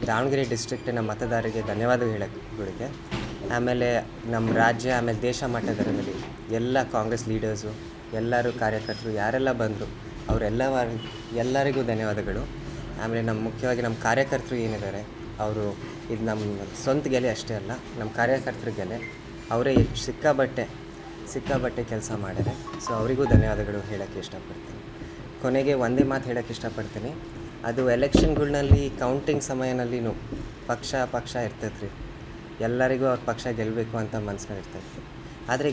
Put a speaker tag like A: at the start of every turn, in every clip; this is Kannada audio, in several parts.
A: ದಾವಣಗೆರೆ ಡಿಸ್ಟ್ರಿಕ್ಟಿನ ಮತದಾರರಿಗೆ ಧನ್ಯವಾದ ಹೇಳೋಕ್ಕೆ, ಆಮೇಲೆ ನಮ್ಮ ರಾಜ್ಯ ಆಮೇಲೆ ದೇಶ ಮಟ್ಟದಲ್ಲಿ ಎಲ್ಲ ಕಾಂಗ್ರೆಸ್ ಲೀಡರ್ಸು, ಎಲ್ಲರೂ ಕಾರ್ಯಕರ್ತರು ಯಾರೆಲ್ಲ ಬಂದರು ಎಲ್ಲರಿಗೂ ಧನ್ಯವಾದಗಳು. ಆಮೇಲೆ ಮುಖ್ಯವಾಗಿ ನಮ್ಮ ಕಾರ್ಯಕರ್ತರು ಏನಿದ್ದಾರೆ ಅವರು ಇದು ನಮ್ಮ ಸ್ವಂತ ಗೆಲೆ ಅಷ್ಟೇ ಅಲ್ಲ, ನಮ್ಮ ಕಾರ್ಯಕರ್ತರ ಗೆಲೆ. ಅವರೇ ಸಿಕ್ಕಾಬಟ್ಟೆ ಕೆಲಸ ಮಾಡ್ಯಾರೆ. ಸೊ ಅವರಿಗೂ ಧನ್ಯವಾದಗಳು ಹೇಳೋಕ್ಕೆ ಇಷ್ಟಪಡ್ತೀನಿ. ಕೊನೆಗೆ ಒಂದೇ ಮಾತು ಹೇಳೋಕ್ಕೆ ಇಷ್ಟಪಡ್ತೀನಿ, ಅದು ಎಲೆಕ್ಷನ್ಗಳ್ನಲ್ಲಿ ಕೌಂಟಿಂಗ್ ಸಮಯನಲ್ಲಿನೂ ಪಕ್ಷ ಇರ್ತೈತೆ ರೀ. ಎಲ್ಲರಿಗೂ ಅವ್ರ ಪಕ್ಷ ಗೆಲ್ಲಬೇಕು ಅಂತ ಮನಸ್ಸಿನಲ್ಲಿ ಇರ್ತೈತೆ. ಆದರೆ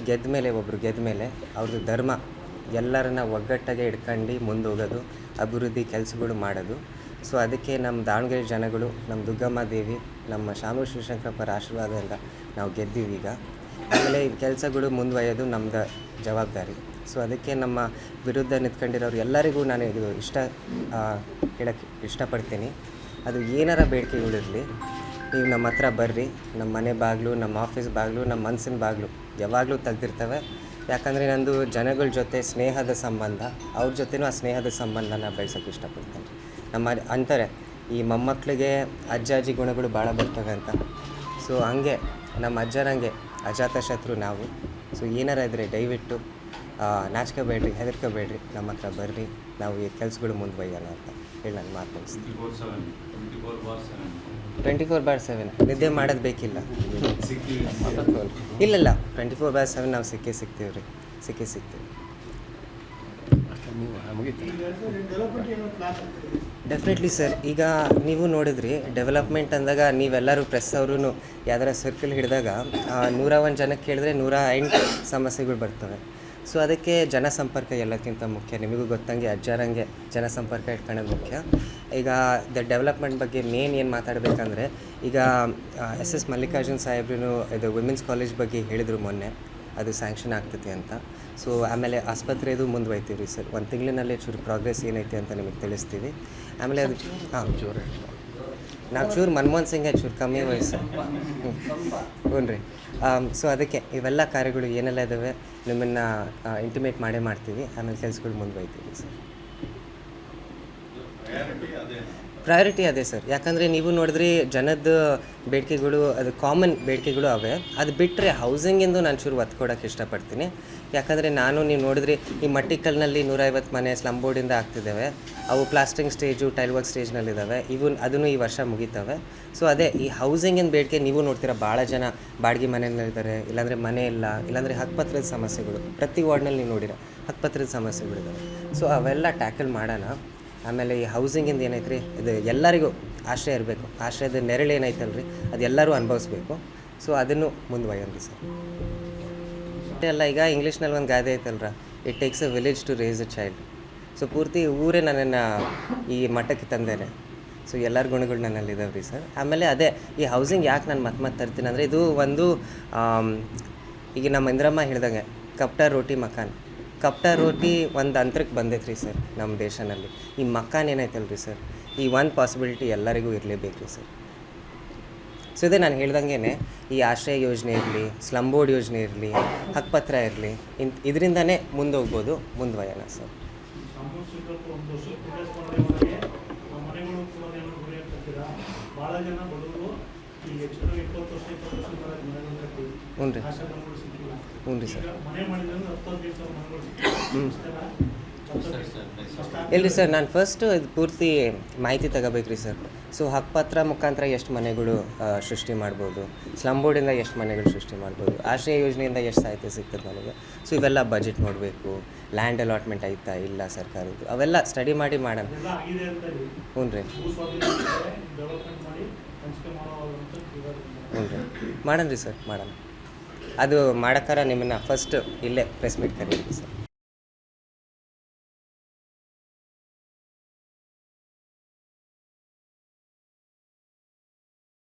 A: ಒಬ್ಬರು ಗೆದ್ದ ಮೇಲೆ ಅವ್ರದ್ದು ಧರ್ಮ ಎಲ್ಲರನ್ನ ಒಗ್ಗಟ್ಟಾಗೆ ಹಿಡ್ಕೊಂಡು ಮುಂದೆ ಹೋಗೋದು, ಅಭಿವೃದ್ಧಿ ಕೆಲಸಗಳು ಮಾಡೋದು. ಸೊ ಅದಕ್ಕೆ ನಮ್ಮ ದಾವಣಗೆರೆ ಜನಗಳು, ನಮ್ಮ ದುಗ್ಗಮ್ಮ ದೇವಿ, ನಮ್ಮ ಶಾಮೂರು ಶಿವಶಂಕರಪ್ಪರ ಆಶೀರ್ವಾದದಿಂದ ನಾವು ಗೆದ್ದೀವಿ ಈಗ. ಆಮೇಲೆ ಈ ಕೆಲಸಗಳು ಮುಂದುವರಿಯೋದು ನಮ್ಮದು ಜವಾಬ್ದಾರಿ. ಸೊ ಅದಕ್ಕೆ ನಮ್ಮ ವಿರುದ್ಧ ನಿಂತ್ಕೊಂಡಿರೋರು ಎಲ್ಲರಿಗೂ ನಾನು ಇದು ಹೇಳೋಕ್ಕೆ ಇಷ್ಟಪಡ್ತೀನಿ. ಅದು ಏನಾರ ಬೇಡಿಕೆಗಳಿರಲಿ, ನೀವು ನಮ್ಮ ಹತ್ರ ಬರ್ರಿ. ನಮ್ಮ ಮನೆ ಬಾಗಿಲು, ನಮ್ಮ ಆಫೀಸ್ ಬಾಗಿಲು, ನಮ್ಮ ಮನಸ್ಸಿನ ಬಾಗಿಲು ಯಾವಾಗಲೂ ತೆಗ್ದಿರ್ತವೆ. ಯಾಕಂದರೆ ನಂದು ಜನಗಳ ಜೊತೆ ಸ್ನೇಹದ ಸಂಬಂಧ, ಅವ್ರ ಜೊತೆನೂ ಆ ಸ್ನೇಹದ ಸಂಬಂಧನ ಬೆಳೆಸೋಕ್ಕೆ ಇಷ್ಟಪಡ್ತೀನಿ. ಅಂತಾರೆ ಈ ಮೊಮ್ಮಕ್ಕಳಿಗೆ ಅಜ್ಜಾಜಿ ಗುಣಗಳು ಭಾಳ ಬರ್ತವೆ ಅಂತ. ಸೊ ಹಂಗೆ ನಮ್ಮ ಅಜ್ಜರಂಗೆ ಅಜಾತಶತ್ರು ನಾವು. ಸೊ ಏನಾರ ಇದ್ದರೆ ದಯವಿಟ್ಟು ನಾಚ್ಕೋಬೇಡ್ರಿ, ಹೆದರ್ಕೋಬೇಡ್ರಿ, ನಮ್ಮ ಹತ್ರ ಬರ್ರಿ, ನಾವು ಈ ಕೆಲಸಗಳು ಮುಂದುವರಿಯೋಣ ಅಂತ ಹೇಳಿ ನಾನು ಮಾತು ಮುಗಿಸ್ತೀನಿ. 24/7 ನಿದ್ದೆ ಮಾಡೋದು ಬೇಕಿಲ್ಲ. ಇಲ್ಲ 24/7 ನಾವು ಸಿಗ್ತೀವಿ ರೀ, ಸಿಗ್ತೀವಿ. Definitely sir. ಈಗ ನೀವು ನೋಡಿದ್ರಿ ಡೆವಲಪ್ಮೆಂಟ್ ಅಂದಾಗ ನೀವೆಲ್ಲರೂ ಪ್ರೆಸ್ ಅವರು ಯಾವ್ದಾರ ಸರ್ಕಲ್ ಹಿಡಿದಾಗ 101 ಜನಕ್ಕೆ ಕೇಳಿದ್ರೆ 108 ಸಮಸ್ಯೆಗಳು ಬರ್ತವೆ. ಸೊ ಅದಕ್ಕೆ ಜನಸಂಪರ್ಕ ಎಲ್ಲಕ್ಕಿಂತ ಮುಖ್ಯ. ನಿಮಗೂ ಗೊತ್ತಂಗೆ ಅಜ್ಜಾರಂಗೆ ಜನಸಂಪರ್ಕ ಇಟ್ಕೊಳ್ಳೋದು ಮುಖ್ಯ. ಈಗ ಡೆವಲಪ್ಮೆಂಟ್ ಬಗ್ಗೆ ಏನು ಮಾತಾಡಬೇಕಂದ್ರೆ, ಈಗ SS ಮಲ್ಲಿಕಾರ್ಜುನ್ ಸಾಹೇಬ್ರು ಇದು ವಿಮೆನ್ಸ್ ಕಾಲೇಜ್ ಬಗ್ಗೆ ಹೇಳಿದರು ಮೊನ್ನೆ, ಅದು ಸ್ಯಾಂಕ್ಷನ್ ಆಗ್ತೈತಿ ಅಂತ. ಸೊ ಆಮೇಲೆ ಆಸ್ಪತ್ರೆದು ಮುಂದುವರಿತೀವಿ ರೀ ಸರ್. 1 ತಿಂಗಳಿನಲ್ಲೇ ಚೂರು ಪ್ರೋಗ್ರೆಸ್ ಏನೈತೆ ಅಂತ ನಿಮಗೆ ತಿಳಿಸ್ತೀವಿ. ಆಮೇಲೆ ಅದು ನಾವು ಚೂರು ಮನಮೋಹನ್ ಸಿಂಗ್ ಚೂರು ಕಮ್ಮಿ ವಯಸ್ಸು. ಹ್ಞೂ ರೀ. ಸೊ ಅದಕ್ಕೆ ಇವೆಲ್ಲ ಕಾರ್ಯಗಳು ಏನೆಲ್ಲ ಇದ್ದಾವೆ ನಿಮ್ಮನ್ನು ಇಂಟಿಮೇಟ್ ಮಾಡ್ತೀವಿ. ಆಮೇಲೆ ಕೆಲಸಗಳು ಮುಂದುವರಿತೀವಿ ಸರ್. ಪ್ರಯಾರಿಟಿ ಅದೇ ಸರ್. ಯಾಕಂದರೆ ನೀವು ನೋಡಿದ್ರಿ ಜನದ ಬೇಡಿಕೆಗಳು, ಅದು ಕಾಮನ್ ಬೇಡಿಕೆಗಳು ಅವೆ. ಅದು ಬಿಟ್ಟರೆ ಹೌಸಿಂಗಿಂದು ನಾನು ಚೂರು ಒತ್ತು ಕೊಡೋಕ್ಕೆ ಇಷ್ಟಪಡ್ತೀನಿ. ಯಾಕಂದರೆ ನೀವು ನೋಡಿದ್ರಿ ಈ ಮಟ್ಟಿಕಲ್ನಲ್ಲಿ 150 ಮನೆ ಸ್ಲಮ್ ಬೋರ್ಡಿಂದ ಆಗ್ತಿದ್ದಾವೆ. ಅವು ಪ್ಲಾಸ್ಟಿಂಗ್ ಸ್ಟೇಜು, ಟೈಲ್ ವರ್ಕ್ ಸ್ಟೇಜ್ನಲ್ಲಿದ್ದಾವೆ. ಅದನ್ನು ಈ ವರ್ಷ ಮುಗಿತವೆ. ಸೊ ಅದೇ ಈ ಹೌಸಿಂಗಿನ ಬೇಡಿಕೆ ನೀವು ನೋಡ್ತೀರಾ, ಭಾಳ ಜನ ಬಾಡಿಗೆ ಮನೆಯಲ್ಲಿದ್ದಾರೆ, ಇಲ್ಲಾಂದರೆ ಮನೆ ಇಲ್ಲ, ಇಲ್ಲಾಂದರೆ ಹಕ್ಕುಪತ್ರದ ಸಮಸ್ಯೆಗಳು. ಪ್ರತಿ ವಾರ್ಡ್ನಲ್ಲಿ ನೀವು ನೋಡಿರ ಹಕ್ಕುಪತ್ರದ ಸಮಸ್ಯೆಗಳಿದ್ದಾವೆ. ಸೊ ಅವೆಲ್ಲ ಟ್ಯಾಕಲ್ ಮಾಡೋಣ. ಆಮೇಲೆ ಈ ಹೌಸಿಂಗಿಂದ ಏನೈತೆ ರೀ, ಇದು ಎಲ್ಲರಿಗೂ ಆಶ್ರಯ ಇರಬೇಕು. ಆಶ್ರಯದ ನೆರಳು ಏನೈತಲ್ಲ ರೀ, ಅದು ಎಲ್ಲರೂ ಅನುಭವಿಸ್ಬೇಕು. ಸೊ ಅದನ್ನು ಮುಂದುವರಿಯೋಣ ಸರ್. ಅಲ್ಲ, ಈಗ ಇಂಗ್ಲೀಷ್ನಲ್ಲಿ ಒಂದು ಗಾದೆ ಐತಲ್ರ, it takes a village to raise a child. So ಪೂರ್ತಿ ಊರೇ ನನ್ನನ್ನು ಈ ಮಟ್ಟಕ್ಕೆ ತಂದೇನೆ. ಸೊ ಎಲ್ಲರ ಗುಣಗಳು ನನ್ನಲ್ಲಿದ್ದಾವೆ ರೀ ಸರ್. ಆಮೇಲೆ ಅದೇ ಈ ಹೌಸಿಂಗ್ ಯಾಕೆ ನಾನು ಮತ್ತೆ ತರ್ತೀನಿ ಅಂದರೆ, ಇದು ಒಂದು ಈಗ ನಮ್ಮ ಇಂದ್ರಮ್ಮ ಹೇಳ್ದಂಗೆ ಕಪ್ಟ ರೋಟಿ ಮಕಾನ್. ಕಪ್ಟ ರೋಟಿ ಒಂದು ಅಂತರಕ್ಕೆ ಬಂದೈತೆ ರೀ ಸರ್ ನಮ್ಮ ದೇಶದಲ್ಲಿ. ಈ ಮಕಾನ್ ಏನೈತಲ್ಲ ರೀ ಸರ್, ಈ ಒಂದು ಪಾಸಿಬಿಲಿಟಿ ಎಲ್ಲರಿಗೂ ಇರಲೇಬೇಕು ರೀ ಸರ್. ಸೊ ಇದೇ ನಾನು ಹೇಳ್ದಂಗೆ ಈ ಆಶ್ರಯ ಯೋಜನೆ ಇರಲಿ, ಸ್ಲಮ್ ಬೋರ್ಡ್ ಯೋಜನೆ ಇರಲಿ, ಹಕ್ಕುಪತ್ರ ಇರಲಿ, ಇದರಿಂದನೇ ಮುಂದೋಗ್ಬೋದು, ಮುಂದುವರಿಯೋಣ ಸರ್. ಹ್ಞೂ ರೀ ಸರ್. ಇಲ್ಲರಿ ಸರ್, ನಾನು ಫಸ್ಟು ಇದು ಪೂರ್ತಿ ಮಾಹಿತಿ ತಗೋಬೇಕ್ರಿ ಸರ್. ಸೊ ಹಕ್ಕುಪತ್ರ ಮುಖಾಂತರ ಎಷ್ಟು ಮನೆಗಳು ಸೃಷ್ಟಿ ಮಾಡ್ಬೋದು, ಸ್ಲಮ್ ಬೋರ್ಡಿಂದ ಎಷ್ಟು ಮನೆಗಳು ಸೃಷ್ಟಿ ಮಾಡ್ಬೋದು, ಆಶ್ರಯ ಯೋಜನೆಯಿಂದ ಎಷ್ಟು ಸಾಹಿತ್ಯ ಸಿಗ್ತದೆ ನನಗೆ. ಸೊ ಇವೆಲ್ಲ ಬಜೆಟ್ ನೋಡಬೇಕು, ಲ್ಯಾಂಡ್ ಅಲಾಟ್ಮೆಂಟ್ ಆಯ್ತಾ ಇಲ್ಲ ಸರ್ಕಾರದ್ದು, ಅವೆಲ್ಲ ಸ್ಟಡಿ ಮಾಡಿ ಮಾಡೋಣ. ಹ್ಞೂ ರೀ ಮಾಡೋಣ ರೀ ಸರ್, ಮಾಡೋಣ. ಅದು ಮಾಡೋಕ್ಕಾರ ನಿಮ್ಮನ್ನು ಫಸ್ಟ್ ಇಲ್ಲೇ ಪ್ರೆಸ್ ಮೀಟ್ ಕರೀರಿ ಸರ್.